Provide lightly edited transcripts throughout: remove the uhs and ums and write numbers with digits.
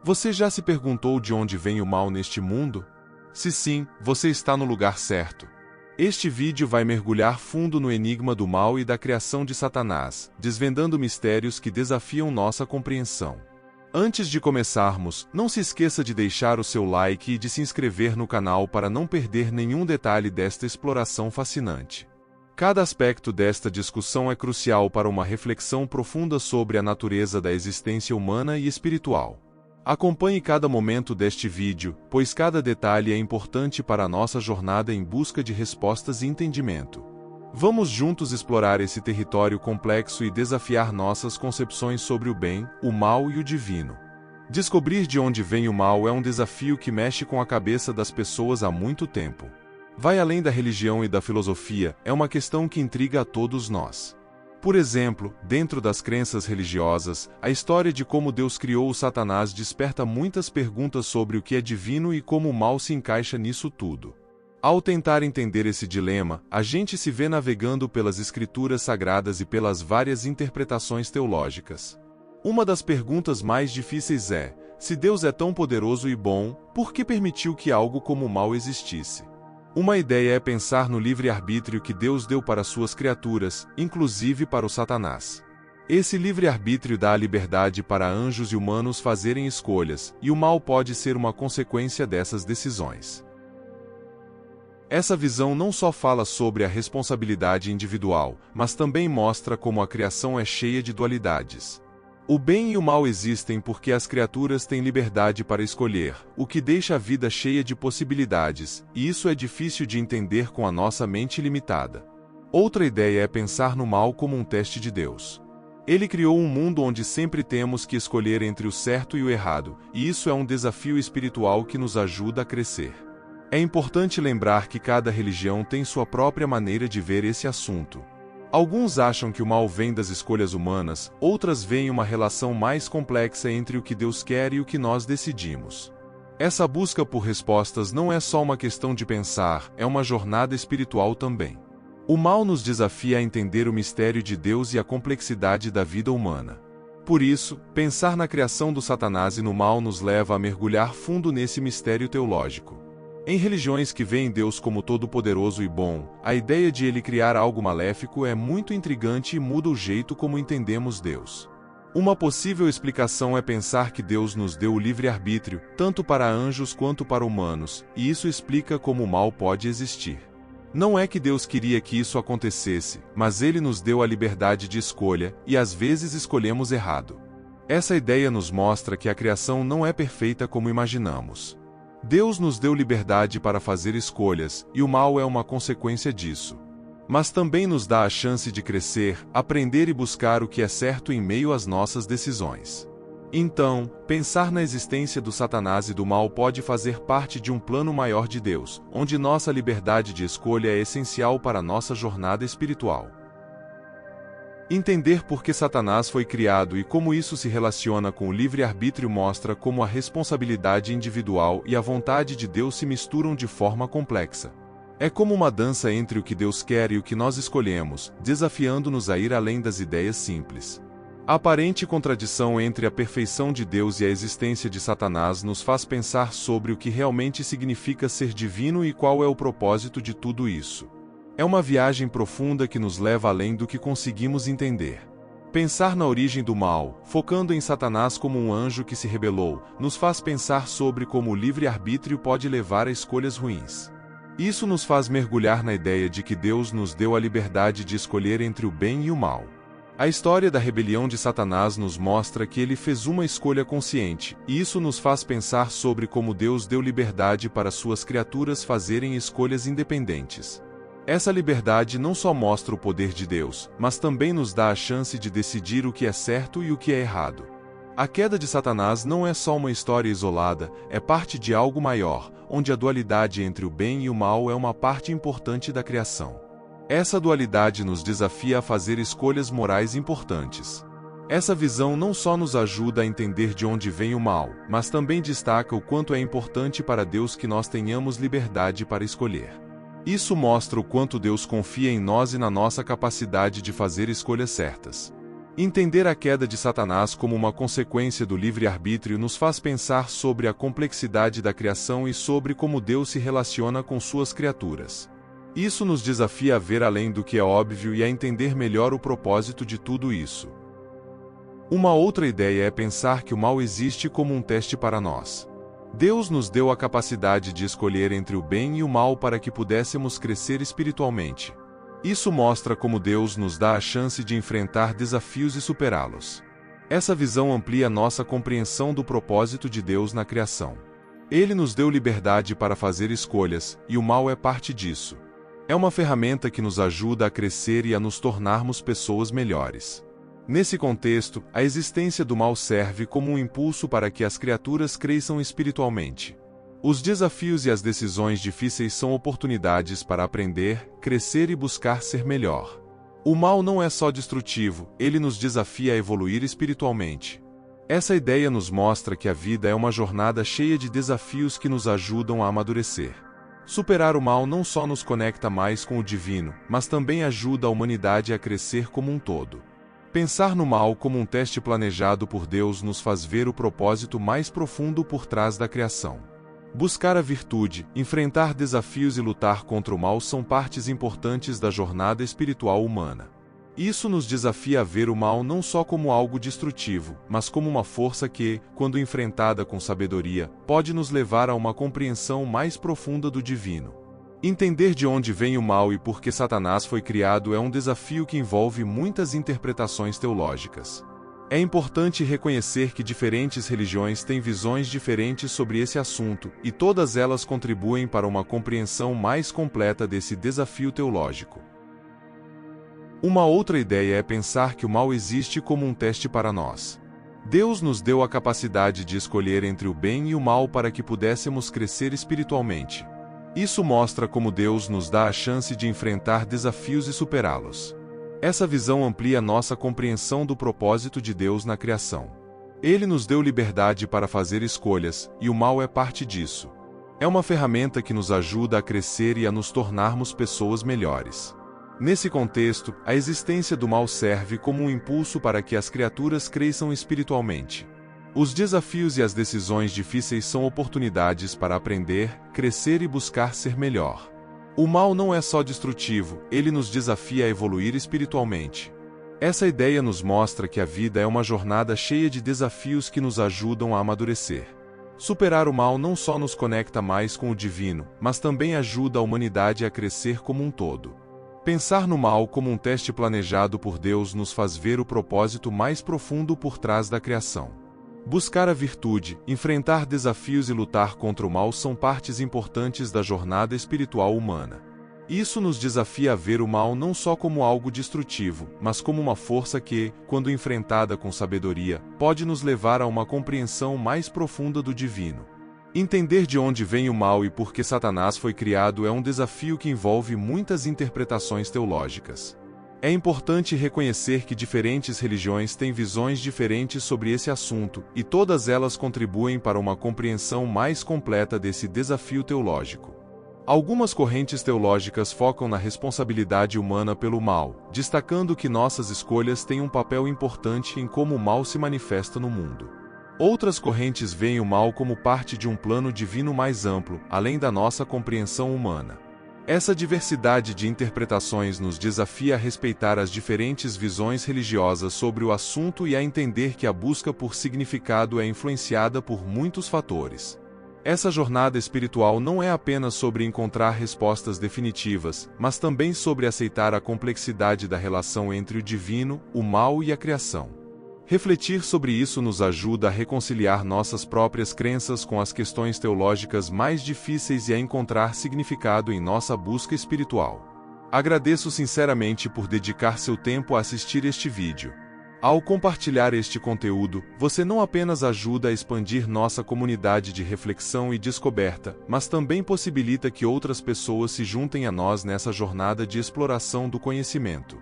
Você já se perguntou de onde vem o mal neste mundo? Se sim, você está no lugar certo. Este vídeo vai mergulhar fundo no enigma do mal e da criação de Satanás, desvendando mistérios que desafiam nossa compreensão. Antes de começarmos, não se esqueça de deixar o seu like e de se inscrever no canal para não perder nenhum detalhe desta exploração fascinante. Cada aspecto desta discussão é crucial para uma reflexão profunda sobre a natureza da existência humana e espiritual. Acompanhe cada momento deste vídeo, pois cada detalhe é importante para a nossa jornada em busca de respostas e entendimento. Vamos juntos explorar esse território complexo e desafiar nossas concepções sobre o bem, o mal e o divino. Descobrir de onde vem o mal é um desafio que mexe com a cabeça das pessoas há muito tempo. Vai além da religião e da filosofia, é uma questão que intriga a todos nós. Por exemplo, dentro das crenças religiosas, a história de como Deus criou o Satanás desperta muitas perguntas sobre o que é divino e como o mal se encaixa nisso tudo. Ao tentar entender esse dilema, a gente se vê navegando pelas escrituras sagradas e pelas várias interpretações teológicas. Uma das perguntas mais difíceis é: se Deus é tão poderoso e bom, por que permitiu que algo como o mal existisse? Uma ideia é pensar no livre-arbítrio que Deus deu para suas criaturas, inclusive para o Satanás. Esse livre-arbítrio dá a liberdade para anjos e humanos fazerem escolhas, e o mal pode ser uma consequência dessas decisões. Essa visão não só fala sobre a responsabilidade individual, mas também mostra como a criação é cheia de dualidades. O bem e o mal existem porque as criaturas têm liberdade para escolher, o que deixa a vida cheia de possibilidades, e isso é difícil de entender com a nossa mente limitada. Outra ideia é pensar no mal como um teste de Deus. Ele criou um mundo onde sempre temos que escolher entre o certo e o errado, e isso é um desafio espiritual que nos ajuda a crescer. É importante lembrar que cada religião tem sua própria maneira de ver esse assunto. Alguns acham que o mal vem das escolhas humanas, outras veem uma relação mais complexa entre o que Deus quer e o que nós decidimos. Essa busca por respostas não é só uma questão de pensar, é uma jornada espiritual também. O mal nos desafia a entender o mistério de Deus e a complexidade da vida humana. Por isso, pensar na criação do Satanás e no mal nos leva a mergulhar fundo nesse mistério teológico. Em religiões que veem Deus como todo-poderoso e bom, a ideia de ele criar algo maléfico é muito intrigante e muda o jeito como entendemos Deus. Uma possível explicação é pensar que Deus nos deu o livre-arbítrio, tanto para anjos quanto para humanos, e isso explica como o mal pode existir. Não é que Deus queria que isso acontecesse, mas ele nos deu a liberdade de escolha, e às vezes escolhemos errado. Essa ideia nos mostra que a criação não é perfeita como imaginamos. Deus nos deu liberdade para fazer escolhas, e o mal é uma consequência disso. Mas também nos dá a chance de crescer, aprender e buscar o que é certo em meio às nossas decisões. Então, pensar na existência do Satanás e do mal pode fazer parte de um plano maior de Deus, onde nossa liberdade de escolha é essencial para nossa jornada espiritual. Entender por que Satanás foi criado e como isso se relaciona com o livre-arbítrio mostra como a responsabilidade individual e a vontade de Deus se misturam de forma complexa. É como uma dança entre o que Deus quer e o que nós escolhemos, desafiando-nos a ir além das ideias simples. A aparente contradição entre a perfeição de Deus e a existência de Satanás nos faz pensar sobre o que realmente significa ser divino e qual é o propósito de tudo isso. É uma viagem profunda que nos leva além do que conseguimos entender. Pensar na origem do mal, focando em Satanás como um anjo que se rebelou, nos faz pensar sobre como o livre-arbítrio pode levar a escolhas ruins. Isso nos faz mergulhar na ideia de que Deus nos deu a liberdade de escolher entre o bem e o mal. A história da rebelião de Satanás nos mostra que ele fez uma escolha consciente, e isso nos faz pensar sobre como Deus deu liberdade para suas criaturas fazerem escolhas independentes. Essa liberdade não só mostra o poder de Deus, mas também nos dá a chance de decidir o que é certo e o que é errado. A queda de Satanás não é só uma história isolada, é parte de algo maior, onde a dualidade entre o bem e o mal é uma parte importante da criação. Essa dualidade nos desafia a fazer escolhas morais importantes. Essa visão não só nos ajuda a entender de onde vem o mal, mas também destaca o quanto é importante para Deus que nós tenhamos liberdade para escolher. Isso mostra o quanto Deus confia em nós e na nossa capacidade de fazer escolhas certas. Entender a queda de Satanás como uma consequência do livre-arbítrio nos faz pensar sobre a complexidade da criação e sobre como Deus se relaciona com suas criaturas. Isso nos desafia a ver além do que é óbvio e a entender melhor o propósito de tudo isso. Uma outra ideia é pensar que o mal existe como um teste para nós. Deus nos deu a capacidade de escolher entre o bem e o mal para que pudéssemos crescer espiritualmente. Isso mostra como Deus nos dá a chance de enfrentar desafios e superá-los. Essa visão amplia nossa compreensão do propósito de Deus na criação. Ele nos deu liberdade para fazer escolhas, e o mal é parte disso. É uma ferramenta que nos ajuda a crescer e a nos tornarmos pessoas melhores. Nesse contexto, a existência do mal serve como um impulso para que as criaturas cresçam espiritualmente. Os desafios e as decisões difíceis são oportunidades para aprender, crescer e buscar ser melhor. O mal não é só destrutivo, ele nos desafia a evoluir espiritualmente. Essa ideia nos mostra que a vida é uma jornada cheia de desafios que nos ajudam a amadurecer. Superar o mal não só nos conecta mais com o divino, mas também ajuda a humanidade a crescer como um todo. Pensar no mal como um teste planejado por Deus nos faz ver o propósito mais profundo por trás da criação. Buscar a virtude, enfrentar desafios e lutar contra o mal são partes importantes da jornada espiritual humana. Isso nos desafia a ver o mal não só como algo destrutivo, mas como uma força que, quando enfrentada com sabedoria, pode nos levar a uma compreensão mais profunda do divino. Entender de onde vem o mal e por que Satanás foi criado é um desafio que envolve muitas interpretações teológicas. É importante reconhecer que diferentes religiões têm visões diferentes sobre esse assunto, e todas elas contribuem para uma compreensão mais completa desse desafio teológico. Uma outra ideia é pensar que o mal existe como um teste para nós. Deus nos deu a capacidade de escolher entre o bem e o mal para que pudéssemos crescer espiritualmente. Isso mostra como Deus nos dá a chance de enfrentar desafios e superá-los. Essa visão amplia nossa compreensão do propósito de Deus na criação. Ele nos deu liberdade para fazer escolhas, e o mal é parte disso. É uma ferramenta que nos ajuda a crescer e a nos tornarmos pessoas melhores. Nesse contexto, a existência do mal serve como um impulso para que as criaturas cresçam espiritualmente. Os desafios e as decisões difíceis são oportunidades para aprender, crescer e buscar ser melhor. O mal não é só destrutivo, ele nos desafia a evoluir espiritualmente. Essa ideia nos mostra que a vida é uma jornada cheia de desafios que nos ajudam a amadurecer. Superar o mal não só nos conecta mais com o divino, mas também ajuda a humanidade a crescer como um todo. Pensar no mal como um teste planejado por Deus nos faz ver o propósito mais profundo por trás da criação. Buscar a virtude, enfrentar desafios e lutar contra o mal são partes importantes da jornada espiritual humana. Isso nos desafia a ver o mal não só como algo destrutivo, mas como uma força que, quando enfrentada com sabedoria, pode nos levar a uma compreensão mais profunda do divino. Entender de onde vem o mal e por que Satanás foi criado é um desafio que envolve muitas interpretações teológicas. É importante reconhecer que diferentes religiões têm visões diferentes sobre esse assunto, e todas elas contribuem para uma compreensão mais completa desse desafio teológico. Algumas correntes teológicas focam na responsabilidade humana pelo mal, destacando que nossas escolhas têm um papel importante em como o mal se manifesta no mundo. Outras correntes veem o mal como parte de um plano divino mais amplo, além da nossa compreensão humana. Essa diversidade de interpretações nos desafia a respeitar as diferentes visões religiosas sobre o assunto e a entender que a busca por significado é influenciada por muitos fatores. Essa jornada espiritual não é apenas sobre encontrar respostas definitivas, mas também sobre aceitar a complexidade da relação entre o divino, o mal e a criação. Refletir sobre isso nos ajuda a reconciliar nossas próprias crenças com as questões teológicas mais difíceis e a encontrar significado em nossa busca espiritual. Agradeço sinceramente por dedicar seu tempo a assistir este vídeo. Ao compartilhar este conteúdo, você não apenas ajuda a expandir nossa comunidade de reflexão e descoberta, mas também possibilita que outras pessoas se juntem a nós nessa jornada de exploração do conhecimento.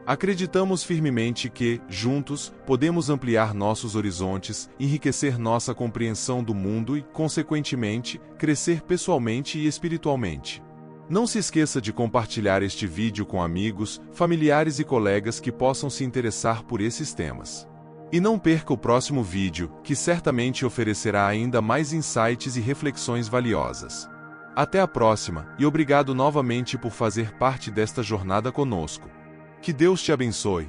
Acreditamos firmemente que, juntos, podemos ampliar nossos horizontes, enriquecer nossa compreensão do mundo e, consequentemente, crescer pessoalmente e espiritualmente. Não se esqueça de compartilhar este vídeo com amigos, familiares e colegas que possam se interessar por esses temas. E não perca o próximo vídeo, que certamente oferecerá ainda mais insights e reflexões valiosas. Até a próxima, e obrigado novamente por fazer parte desta jornada conosco. Que Deus te abençoe.